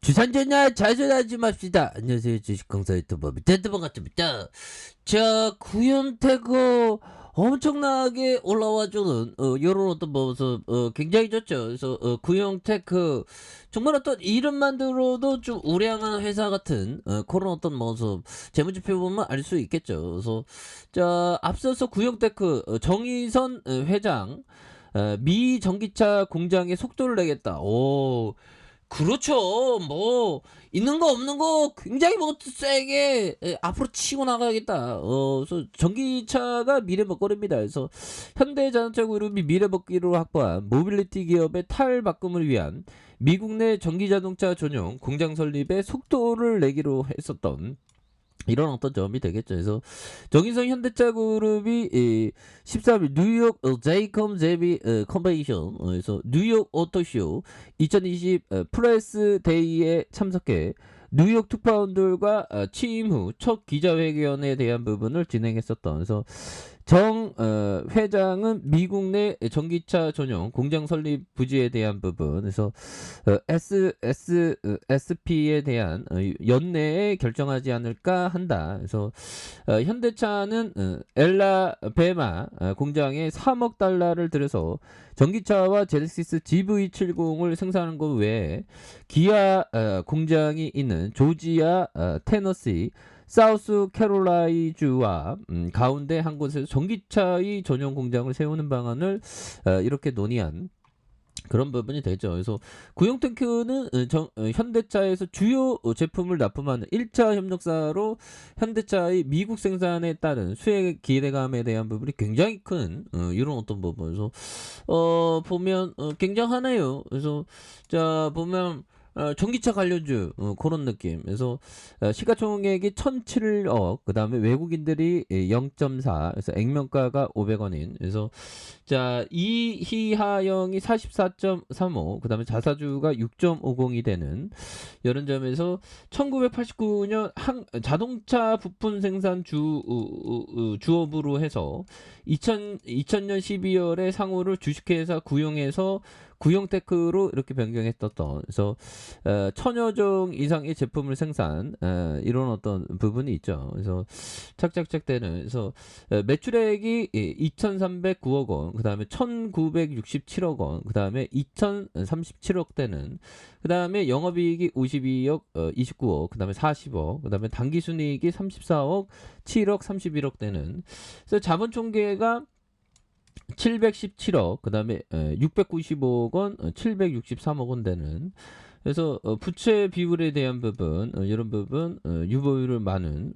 주산전야 자전하지 맙시다. 안녕하세요. 주식강사 유튜버 밑에드 반갑습니다. 자, 구현태그 엄청나게 올라와주는 요런 어떤 모습 굉장히 좋죠. 그래서 구형테크 정말 어떤 이름만 들어도 좀 우량한 회사 같은 그런 어떤 모습 재무지표 보면 알 수 있겠죠. 그래서 자, 앞서서 구형테크 정의선 회장 미 전기차 공장에 속도를 내겠다. 오, 그렇죠. 뭐 있는 거 없는 거 굉장히 뭐 세게 앞으로 치고 나가야겠다. 그래서 전기차가 미래 먹거리입니다. 그래서 현대자동차 그룹이 미래 먹기로 확보한 모빌리티 기업의 탈바꿈을 위한 미국 내 전기자동차 전용 공장 설립에 속도를 내기로 했었던 이런 어떤 점이 되겠죠. 그래서 정의성 현대차 그룹이 13일 뉴욕 제이컴 제비 컨벤션 그래서 뉴욕 오토쇼 2020 프레스 데이에 참석해 뉴욕 특파원들과 취임 후 첫 기자회견에 대한 부분을 진행했었던. 그래서 정 회장은 미국 내 전기차 전용 공장 설립 부지에 대한 부분, 그래서 SP에 대한 연내에 결정하지 않을까 한다. 그래서 현대차는 엘라베마 공장에 3억 달러를 들여서 전기차와 제네시스 GV70을 생산하는 것 외에 기아 공장이 있는 조지아, 테너시, 사우스 캐롤라이주와 가운데 한 곳에서 전기차의 전용 공장을 세우는 방안을 이렇게 논의한 그런 부분이 되죠. 그래서 구형탱크는 현대차에서 주요 제품을 납품하는 1차 협력사로 현대차의 미국 생산에 따른 수혜 기대감에 대한 부분이 굉장히 큰 이런 어떤 부분에서 보면 굉장하네요. 그래서 자 보면 전기차 관련주 그런 느낌. 그래서 시가총액이 1,007억. 그다음에 외국인들이 0.4. 그래서 액면가가 500원인. 그래서 자 이희하영이 44.35. 그다음에 자사주가 6.50이 되는 이런 점에서 1989년 자동차 부품 생산 주업으로 해서 2000년 12월에 상호를 주식회사 구형해서 구형테크로 이렇게 변경했었던. 그래서 1000여 종 이상의 제품을 생산 이런 어떤 부분이 있죠. 그래서 착착착 되는. 그래서 매출액이 2,309억 원, 그 다음에 1,967억 원, 그 다음에 2,037억 되는. 그 다음에 영업이익이 52억, 29억, 그 다음에 40억, 그 다음에 당기순이익이 34억, 7억, 31억 되는. 그래서 자본총계가 717억, 그 다음에 695억 원, 763억 원 되는. 그래서 부채 비율에 대한 부분, 이런 부분, 유보율을 많은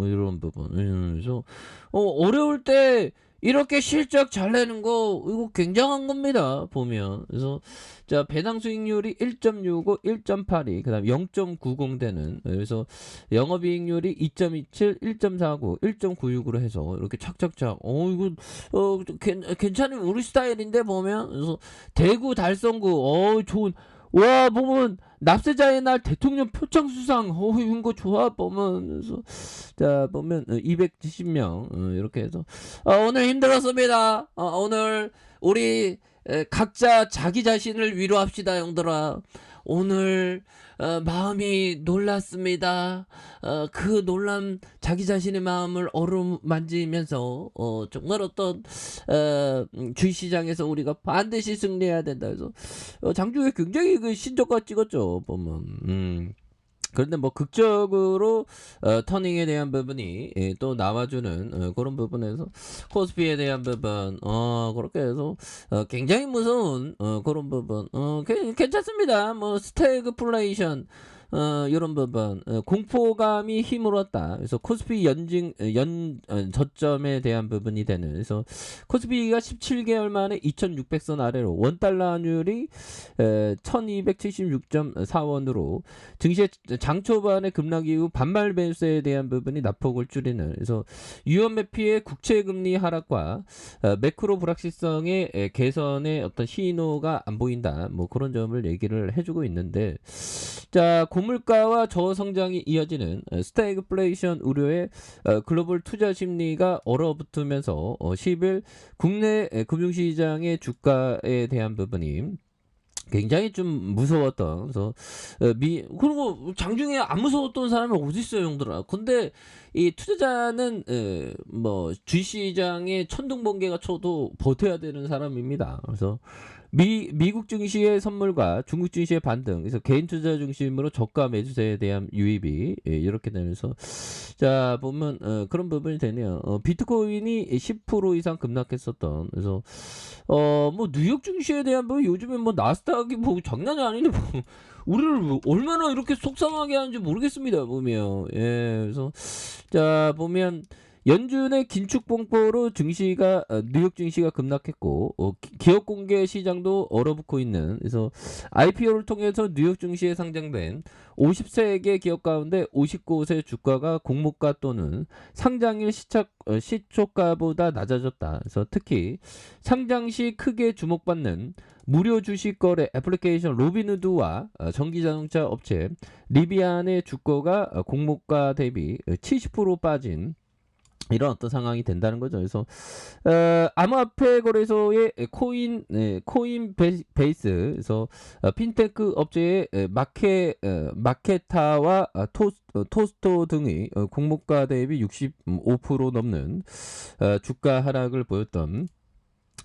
이런 부분. 그래서 어려울 때 이렇게 실적 잘 내는 거 이거 굉장한 겁니다. 보면. 그래서 자 배당 수익률이 1.65, 1.82, 그다음 0.90 되는. 그래서 영업이익률이 2.27, 1.49, 1.96으로 해서 이렇게 착착착. 이거 괜찮은 우리 스타일인데 보면. 그래서 대구 달성구 좋은. 와 보면 납세자의 날 대통령 표창 수상 이런 거 좋아 보면. 그래서 자 보면 270명 이렇게 해서 오늘 힘들었습니다. 오늘 우리 각자 자기 자신을 위로합시다 형들아. 오늘 마음이 놀랐습니다. 그 놀람 자기 자신의 마음을 어루만지면서 정말 어떤 주식시장에서 우리가 반드시 승리해야 된다 해서 장중에 굉장히 그 신조가 찍었죠 보면. 그런데 뭐 극적으로 터닝에 대한 부분이 또 나와주는 그런 부분에서 코스피에 대한 부분 그렇게 해서 굉장히 무서운 그런 부분 괜찮습니다. 뭐 스태그플레이션 이런 부분 공포감이 힘을었다. 그래서 코스피 저점에 대한 부분이 되는. 그래서 코스피가 17개월 만에 2,600선 아래로 원달러 환율이 1,276.4원으로 증시의 장 초반에 급락 이후 반말 매수에 대한 부분이 낙폭을 줄이는. 그래서 유연 매피의 국채 금리 하락과 매크로 불확실성의 개선의 어떤 신호가 안 보인다. 뭐 그런 점을 얘기를 해주고 있는데 자 고물가와 저성장이 이어지는 스태그플레이션 우려에 글로벌 투자 심리가 얼어붙으면서 10일 국내 금융시장의 주가에 대한 부분이 굉장히 좀 무서웠던. 그래서 그리고 장중에 안 무서웠던 사람이 어디 있어요, 형들아. 근데 이 투자자는 뭐 주시장에 천둥번개가 쳐도 버텨야 되는 사람입니다. 그래서 미국 증시의 선물과 중국 증시의 반등, 그래서 개인 투자 중심으로 저가 매수세에 대한 유입이 이렇게 되면서 자 보면 그런 부분이 되네요. 비트코인이 10% 이상 급락했었던. 그래서 뭐 뉴욕 증시에 대한 뭐 요즘에 뭐 나스닥이 뭐 장난이 아닌데 뭐 우리를 뭐 얼마나 이렇게 속상하게 하는지 모르겠습니다. 보면 그래서 자 보면 연준의 긴축 공포로 증시가 뉴욕 증시가 급락했고 기업 공개 시장도 얼어붙고 있는. 그래서 IPO를 통해서 뉴욕 증시에 상장된 50세 기업 가운데 59곳의 주가가 공모가 또는 상장일 시초가보다 낮아졌다. 그래서 특히 상장 시 크게 주목받는 무료 주식 거래 애플리케이션 로빈후드와 전기자동차 업체 리비안의 주가가 공모가 대비 70% 빠진 이런 어떤 상황이 된다는 거죠. 그래서 암호화폐 거래소의 코인 베이스에서 핀테크 업체의 마케타와 토스토 등의 공모가 대비 65% 넘는 주가 하락을 보였던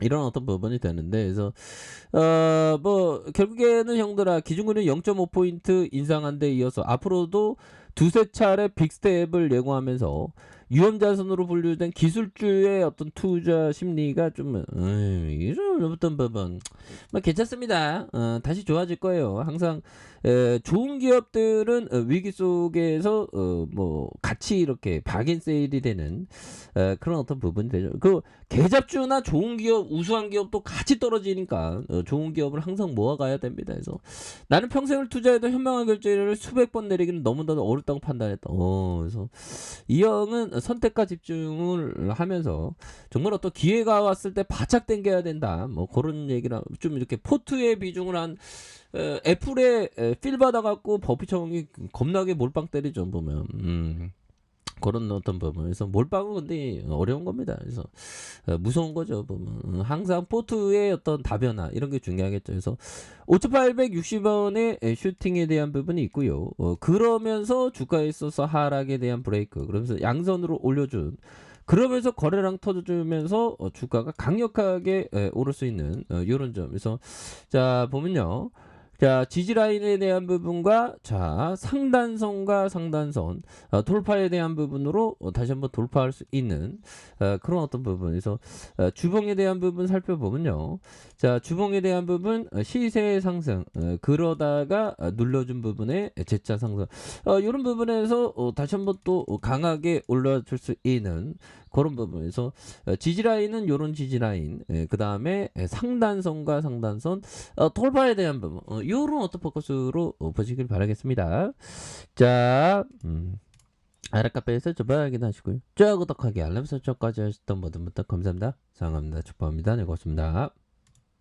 이런 어떤 부분이 되는데, 그래서 뭐 결국에는 형들아 기준금리 0.5포인트 인상한 데 이어서 앞으로도 두세 차례 빅스텝을 예고하면서 위험자산으로 분류된 기술주의 어떤 투자 심리가 좀 이런 어떤 부분 뭐 괜찮습니다. 다시 좋아질 거예요. 항상 좋은 기업들은 위기 속에서 뭐 같이 이렇게 박인 세일이 되는 그런 어떤 부분이 되죠. 그 개잡주나 좋은 기업, 우수한 기업도 같이 떨어지니까 좋은 기업을 항상 모아가야 됩니다. 그래서 나는 평생을 투자해도 현명한 결제를 수백 번 내리기는 너무나도 어렵다고 판단했다. 그래서 이 형은 선택과 집중을 하면서 정말 어떤 기회가 왔을 때 바짝 당겨야 된다. 뭐 그런 얘기랑 좀 이렇게 포트의 비중을 한 애플에 필 받아갖고 버피청이 겁나게 몰빵 때리죠 보면. 그런 어떤 부분에서 몰빵은 근데 어려운 겁니다. 그래서 무서운 거죠 보면. 항상 포트의 어떤 다변화 이런 게 중요하겠죠. 그래서 5,860원의 슈팅에 대한 부분이 있고요. 그러면서 주가에 있어서 하락에 대한 브레이크, 그러면서 양선으로 올려준, 그러면서 거래량 터져주면서 주가가 강력하게 오를 수 있는 이런 점. 그래서 자 보면요. 자 지지라인에 대한 부분과 자 상단선과 상단선 돌파에 대한 부분으로 다시 한번 돌파할 수 있는 그런 어떤 부분에서 주봉에 대한 부분 살펴보면요. 자 주봉에 대한 부분 시세 상승, 그러다가 눌러준 부분에 재차 상승, 이런 부분에서 다시 한번 또 강하게 올라줄 수 있는 그런 부분에서 지지라인은 요런 지지라인, 그 다음에 상단선과 상단선 돌파에 대한 부분, 요런 어떤 포커스로 보시길 바라겠습니다. 자 아랫카페에서 저번 확인하시고요. 저 구독하기 알람 설정까지 하셨던 모든 분들 감사합니다. 사랑합니다. 축복합니다. 네, 고맙습니다.